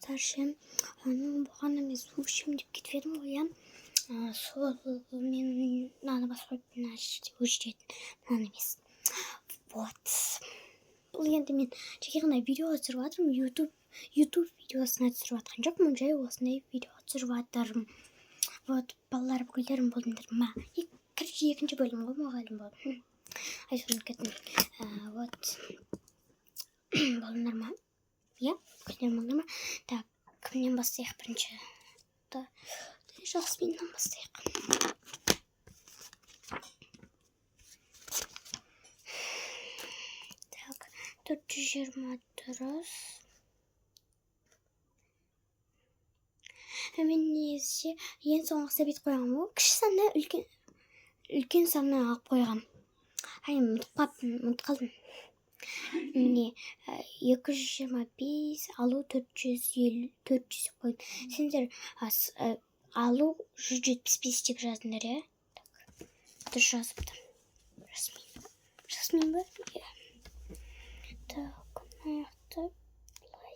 старшим. Бұған мен су ішемін деп кетіп едім ғой, иә. Сол мен мынаны басып қойып, мына өшіретін, мынаны емес. Вот. Бұл енді мен жеке ғана видео түсіріп жатырмын. YouTube видеосына түсіріп жатқан жоқпын, жай осындай видео түсіріп жатырмын. Вот, балалар бүкілдерің болдыңдар ма? Екінші бөлім ғой, мұғалім болдым. Айсұлын кеттім. Вот. Болдыңдар ма? Иә, бүкілдерің болдыңдар ма? Так, кімнен бастайық бірінші? Жасминнен бастайық. Так, 420 дұрыс. Мен негізі ең соңғы сәбет қойғам ғой. Кіші санды үлкен санды алып қойғам. Ұмытып қалдым. Міне 225 алу 450 қойдым. Сендер алу 175 деп жазыңдар, иә? Дұрыс жазыпты. Жасмин ба? Так, аяқты былай.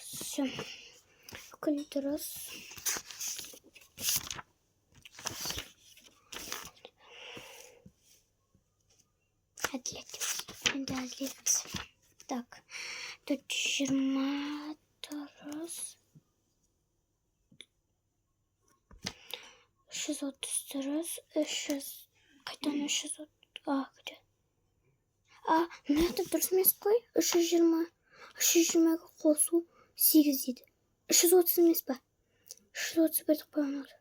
Все. Бүкіл дұрыс. Әділет. Енді әділетпіз. Так. 420 дұрыс. 330 дұрыс. 300. Қайтан 330. Күде. Мына дұрыс емес қой. 320. 320-ға қосу 8 деді. 330 емес па? 331 қойған олды.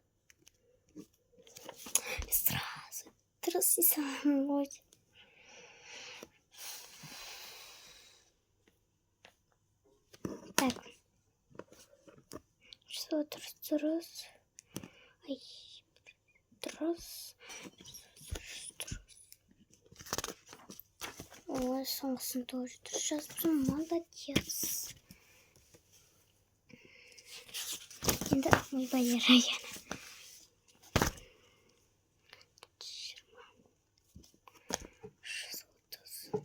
Сразу дұрыс исам ғой. Так. 330 дұрыс. Ай, дұрыс. Ой, соңғысын тоже дұрыс жазыпсың, молодец. Енді ойбай райаны. 330.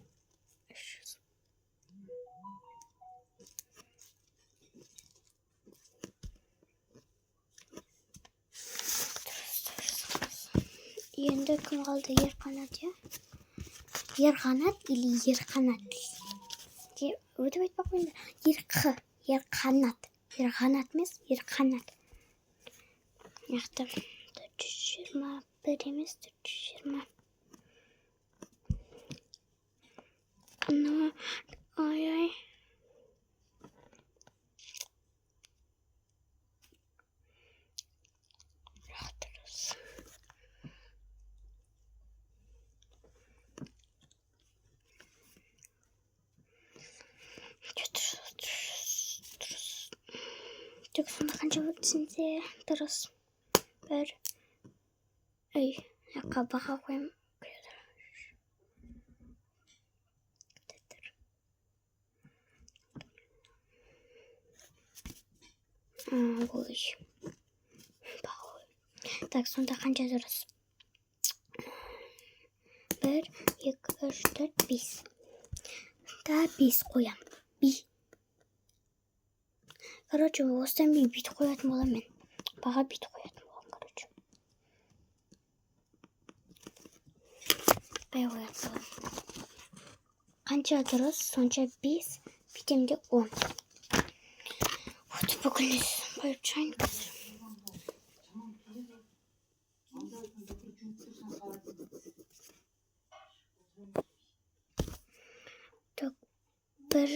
Енді кім қалды? Ерқанат, иә? Ерқанат или Ерқанат? Өтіп айтпақ қойында. Ерқанат. Ерқанат емес, Ерқанат. Яқты. 421 емес, 420. Ай. Тек сонда қанша өтсінде дұрыс. Бір. Ой, яққа баға қойым. Ой. Так, сонда қанша дұрыс. 1, 2, 3, 4, 5. Да, 5 қоям. Короче, осыдан бит қоятын болам мен. Баға бит қоятын болам, короче. Бай қоятын болам. Қанша дұрыс, сонша 5, битемде 10. Вот, бүкіл қойып шығайын қазір. Так, 1,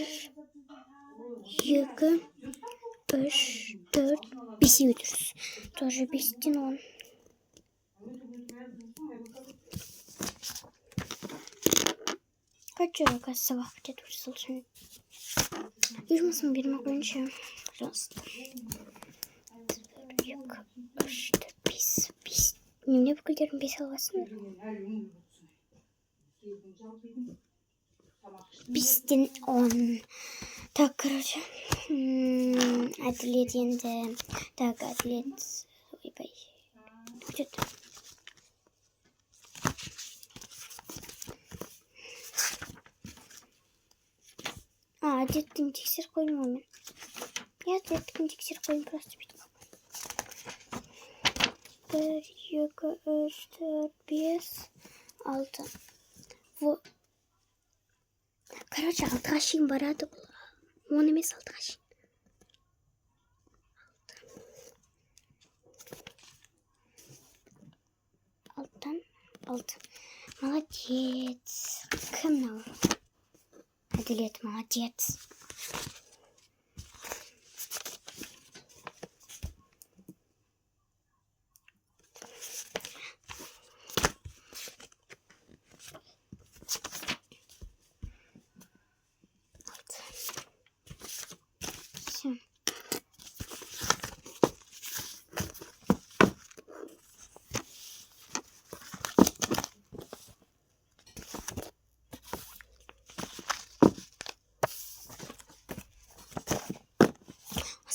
2, 3, 4, 5 өтіріс. Тоже 5-тен 10. Қача, сабақ бітеді сол үшін. Үйірмесін берме қойынша. Пожалуйста. 2, 3, 4, 5. Немене бүкілдерін 5 алғасың? 5-тен 10. Так, короче. Әділет енді. Так, әділет. Ойбай. Где-то. Детским тексер koyayım hemen. Ya детским тексер koyayım просто bir. 1, 2, 3, 4, 5, 6. Вот. Короче, 6 kaşığım var hadi. Он емес 6 kaşık. Alttan 6. Молодец. Кым Адилет, молодец. Все.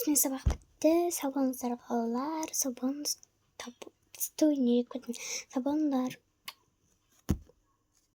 Osman sabah bitti. Sabahınızlar bağlar. Sabahınız stoyunu yıkadın. Sabahınızlar